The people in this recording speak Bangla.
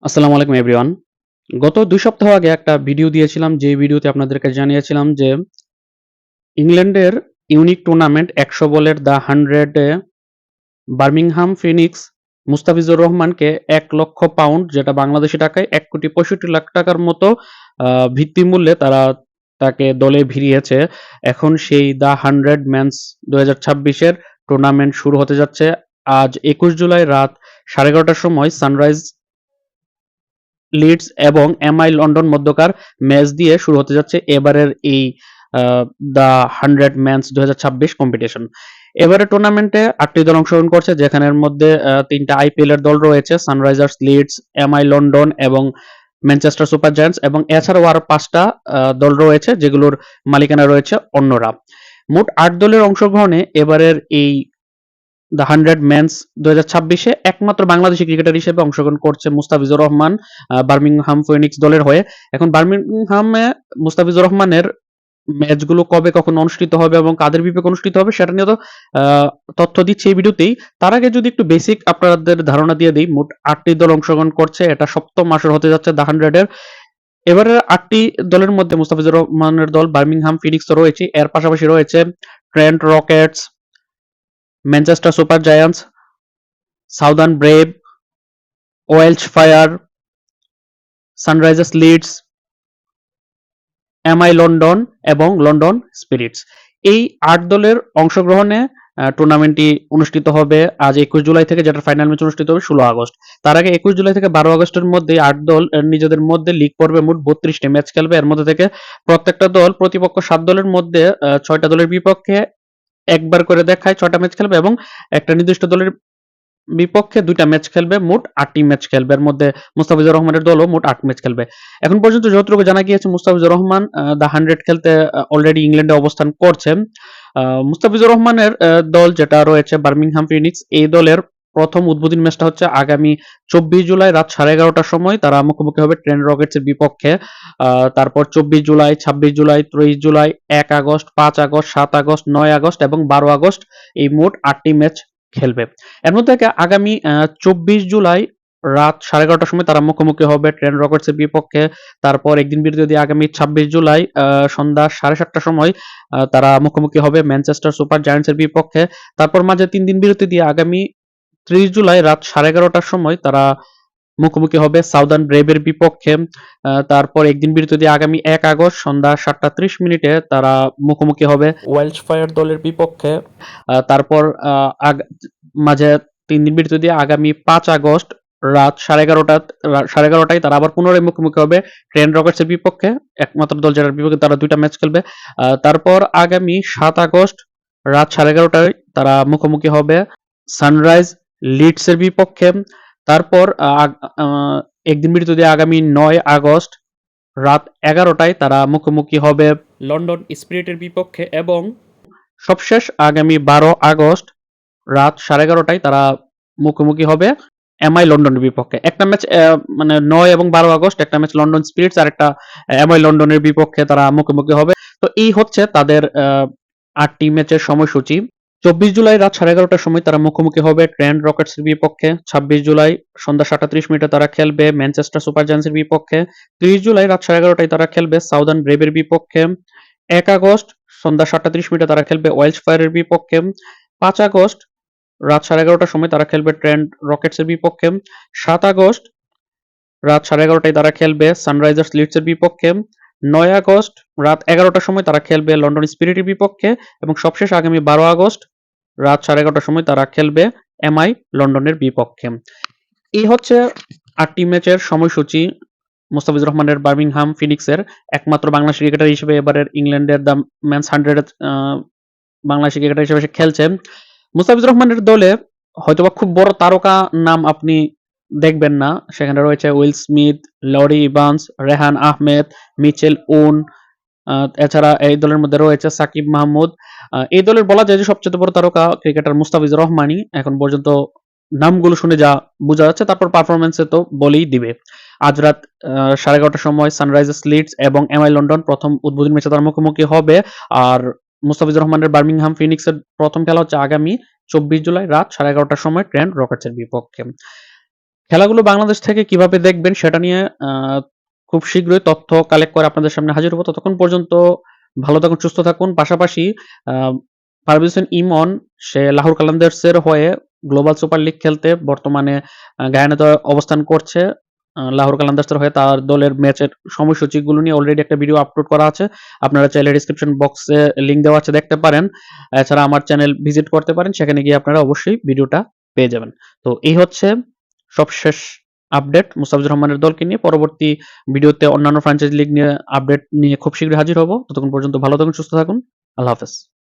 আসসালামু আলাইকুম এভরিওয়ান। গত ২ সপ্তাহ আগে একটা ভিডিও দিয়েছিলাম, যে ভিডিওতে আপনাদেরকে জানিয়েছিলাম যে ইংল্যান্ডের ইউনিক টুর্নামেন্ট ১০০ বলের the 100 A Birmingham Phoenix Mustafizur রহমানকে £১,০০,০০০ যেটা বাংলাদেশী টাকায় ১,৬৫,০০,০০০ টাকার মতো ভিত্তিমূল্যে তারা তাকে দলে ভিড়িয়েছে। এখন সেই দ্য 100 মেন্স ২০২৬ এর টুর্নামেন্ট শুরু হতে যাচ্ছে। আজ ২১ জুলাই রাত ১১:৩০ টার সময় সানরাইজ লিডস এবং এমআই লন্ডন মধ্যকার ম্যাচ দিয়ে শুরু হতে যাচ্ছে এবারের এই দ্য 100 মেন্স 2026 কম্পিটিশন। এবারে টুর্নামেন্টে ৮টি দল অংশগ্রহণ করছে, যেখানের মধ্যে ৩টা আইপিএল এর দল রয়েছে, সানরাইজার্স, লিডস, এমআই লন্ডন এবং ম্যানচেস্টার সুপার জায়ান্টস, এবং এছাড়াও আরো ৫টা দল রয়েছে যেগুলোর মালিকানা রয়েছে অন্যরা। মোট ৮ দলের অংশগ্রহণে এবারের এই দ্য 100 মেন্স 2026-এ একমাত্র বাংলাদেশী ক্রিকেটার হিসেবে অংশগ্রহণ করছে মুস্তাফিজুর রহমান বার্মিংহাম ফিনিক্স দলের হয়ে। এখন বার্মিংহামে মুস্তাফিজুর রহমানের ম্যাচগুলো কবে কখন অনুষ্ঠিত হবে এবং কাদের বিপক্ষে অনুষ্ঠিত হবে সেটা নিয়ে তো তথ্য দিচ্ছি এই ভিডিওতেই। তার আগে যদি একটু বেসিক আপনাদের ধারণা দিয়ে দিই, মোট ৮টি দল অংশগ্রহণ করছে। এটা ৭ম আসর হতে যাচ্ছে দ্য 100 এর। এবারের ৮টি দলের মধ্যে মুস্তাফিজুর রহমানের দল বার্মিংহাম ফিনিক্স রয়েছে। এর পাশাপাশি রয়েছে Trent Rockets, Manchester Super Giants, Southern Brave, Welsh Fire, Sunrisers Leeds, MI London এবং লন্ডন স্পিরিটস। এই ৮ দলের অংশগ্রহণে টুর্নামেন্টটি অনুষ্ঠিত হবে আজ ২১ জুলাই থেকে, যেটার ফাইনাল ম্যাচ অনুষ্ঠিত হবে ১৬ আগস্ট। তার আগে ২১ জুলাই থেকে ১২ আগস্টের মধ্যে ৮ দল নিজেদের মধ্যে লিগ পর্বে মোট ৩২টি ম্যাচ খেলবে। এর মধ্যে থেকে প্রত্যেকটা দল প্রতিপক্ষ ৭ দলের মধ্যে ৬টা দলের বিপক্ষে একবার করে দেখায় ৬টা ম্যাচ খেলবে এবং একটা নির্দিষ্ট দলের বিপক্ষে ২টা ম্যাচ খেলবে, মোট ৮টি ম্যাচ খেলবে। এর মধ্যে মুস্তাফিজুর রহমানের দলও মোট ৮ ম্যাচ খেলবে। এখন পর্যন্ত যতটুকু জানা গিয়েছে, মুস্তাফিজুর রহমান দ্য 100 খেলতে অলরেডি ইংল্যান্ডে অবস্থান করছেন। মুস্তাফিজুর রহমানের দল যেটা রয়েছে বার্মিংহাম ফিনিক্স, এই দলের প্রথম উদ্বোধনী ম্যাচটা হচ্ছে আগামী ২৪ জুলাই রাত ১১:৩০ টার সময় তারা মুখোমুখি হবে ট্রেন্ট রকেটসের বিপক্ষে। তারপর ২৪ July, ২৬ July, ৩০ July, ১ August, ৫ August, ৭ August, ৯ August এবং ১২ আগস্ট এই মোট ৮টি ম্যাচ খেলবে। এর মধ্যে থেকে আগামী ২৪ জুলাই রাত ১১:৩০ টার সময় তারা মুখোমুখি হবে ট্রেন্ট রকেটসের বিপক্ষে। তারপর একদিন বিরতি দিয়ে আগামী ২৬ জুলাই সন্ধ্যা ৭:৩০ টার সময় তারা মুখোমুখি হবে ম্যানচেস্টার সুপার জায়ান্টসের বিপক্ষে। তারপর মাঝে ৩ দিন বিরতি দিয়ে আগামী ৩০ জুলাই রাত ১১:৩০ টার সময় তারা মুখোমুখি হবে সাউদার্ন ব্রেভের বিপক্ষে। তারপর একদিন বিরতি দিয়ে আগামী ১ আগস্ট সন্ধ্যা ৭:৩০ তারা মুখোমুখি হবে ওয়েলশ ফায়ার দলের বিপক্ষে। তারপর মাঝে ৩ দিন বিরতি দিয়ে আগামী ৫ আগস্ট রাত ১১:৩০ তারা আবার পুনরায় মুখোমুখি হবে ট্রেন্ট রকেটসের বিপক্ষে। একমাত্র দল যেটার বিপক্ষে তারা ২টা ম্যাচ খেলবে। তারপর আগামী ৭ আগস্ট রাত ১১:৩০ তারা মুখোমুখি হবে সানরাইজ লিডসের বিপক্ষে। তারপর একদিন বিরতি দিয়ে আগামী ৯ আগস্ট রাত ১১:০০ তারা মুখোমুখি হবে লন্ডন স্পিরিটের বিপক্ষে এবং সবশেষ আগামী ১২ আগস্ট রাত ১১:৩০ তারা মুখোমুখি হবে এমআই লন্ডনের বিপক্ষে। একটা ম্যাচ মানে ৯ এবং ১২ আগস্ট একটা ম্যাচ লন্ডন স্পিরিটস আর একটা এমআই লন্ডনের বিপক্ষে তারা মুখোমুখি হবে। তো এই হচ্ছে তাদের ৮টি ম্যাচের সময়সূচি। ২৪ জুলাই রাত ১১:৩০ টার সময় তারা মুখোমুখি হবে ট্রেন্ট রকেটসের বিপক্ষে। ২৬ জুলাই সন্ধ্যা ৭:৩০ তারা খেলবে ম্যানচেস্টার সুপার জায়ান্টসের বিপক্ষে। ৩০ জুলাই রাত ১১:৩০ তারা খেলবে সাউদার্ন ব্রেভের বিপক্ষে। ১ আগস্ট সন্ধ্যা ৭:৩০ তারা খেলবে ওয়েলশ ফায়ারের বিপক্ষে। ৫ আগস্ট রাত ১১:৩০ টার সময় তারা খেলবে ট্রেন্ট রকেটসের বিপক্ষে। ৭ আগস্ট রাত ১১:৩০ তারা খেলবে সানরাইজার্স লিডসের বিপক্ষে। ৯ আগস্ট রাত ১১:০০ টার সময় তারা খেলবে লন্ডন স্পিরিটের বিপক্ষে এবং সবশেষ আগামী ১২ আগস্ট রাত ১১:৩০ টার সময় তারা খেলবে এমআই লন্ডনের বিপক্ষে। এই হচ্ছে ৮টি ম্যাচের সময়সূচি মুস্তাফিজুর রহমানের বার্মিংহাম ফিনিক্সের। একমাত্র বাংলাদেশি ক্রিকেটার হিসেবে এবারের ইংল্যান্ডের দ্য মেন্স 100 বাংলাদেশি ক্রিকেটার হিসেবে সে খেলছে। মুস্তাফিজুর রহমানের দলে হয়তোবা খুব বড় তারকা নাম আপনি দেখবেন না। সেখানে রয়েছে Will Smith, Laurie Evans, Rehan Ahmed, Mitchell উন। এছাড়া এই দলের মধ্যে রয়েছে সাকিব মাহমুদ। এই দলের বলা যায় যে সবচেয়ে বড় তারকা ক্রিকেটার মুস্তাফিজুর রহমানই। এখন পর্যন্ত নামগুলো শুনে যা বোঝা যাচ্ছে, তারপর পারফরম্যান্সে তো বলেই দিবে। আজ রাত ১১:৩০ টার সময় সানরাইজার্স লিডস এবং এমআই লন্ডন প্রথম উদ্বোধনী ম্যাচে তার মুখোমুখি হবে। আর মুস্তাফিজুর রহমানের বার্মিংহাম ফিনিক্সের প্রথম খেলা হচ্ছে আগামী ২৪ জুলাই রাত ১১:৩০ টার সময় ট্রেন্ট রকেটসের বিপক্ষে। খেলাগুলো বাংলাদেশ থেকে কিভাবে দেখবেন সেটা নিয়ে খুব শীঘ্রই তথ্য কালেক্ট করে আপনাদের সামনে হাজির হব। ততক্ষণ পর্যন্ত ভালো থাকুন, সুস্থ থাকুন। পাশাপাশি আ পারভেজ হোসেন ইমন সে লাহোর কালান্দার্সের হয়ে গ্লোবাল সুপার লিগ খেলতে বর্তমানে গায়ানাতে অবস্থান করছে। লাহোর কালান্দার্সের হয়ে তার দলের ম্যাচের সময়সূচিগুলো নিয়ে অলরেডি একটা ভিডিও আপলোড করা আছে। আপনারা চাইলে ডেসক্রিপশন বক্সে লিংক দেওয়া আছে, দেখতে পারেন। এছাড়া আমার চ্যানেল ভিজিট করতে পারেন। সেখানে গিয়ে আপনারা অবশ্যই ভিডিওটা পেয়ে যাবেন। তো এই হচ্ছে সবশেষ আপডেট মুস্তাফিজুর রহমানের দলকে নিয়ে। পরবর্তী ভিডিওতে অন্যান্য ফ্র্যাঞ্চাইজি লিগ নিয়ে আপডেট নিয়ে খুব শীঘ্রই হাজির হব। ততক্ষণ পর্যন্ত ভালো থাকুন, সুস্থ থাকুন। আল্লাহ হাফেজ।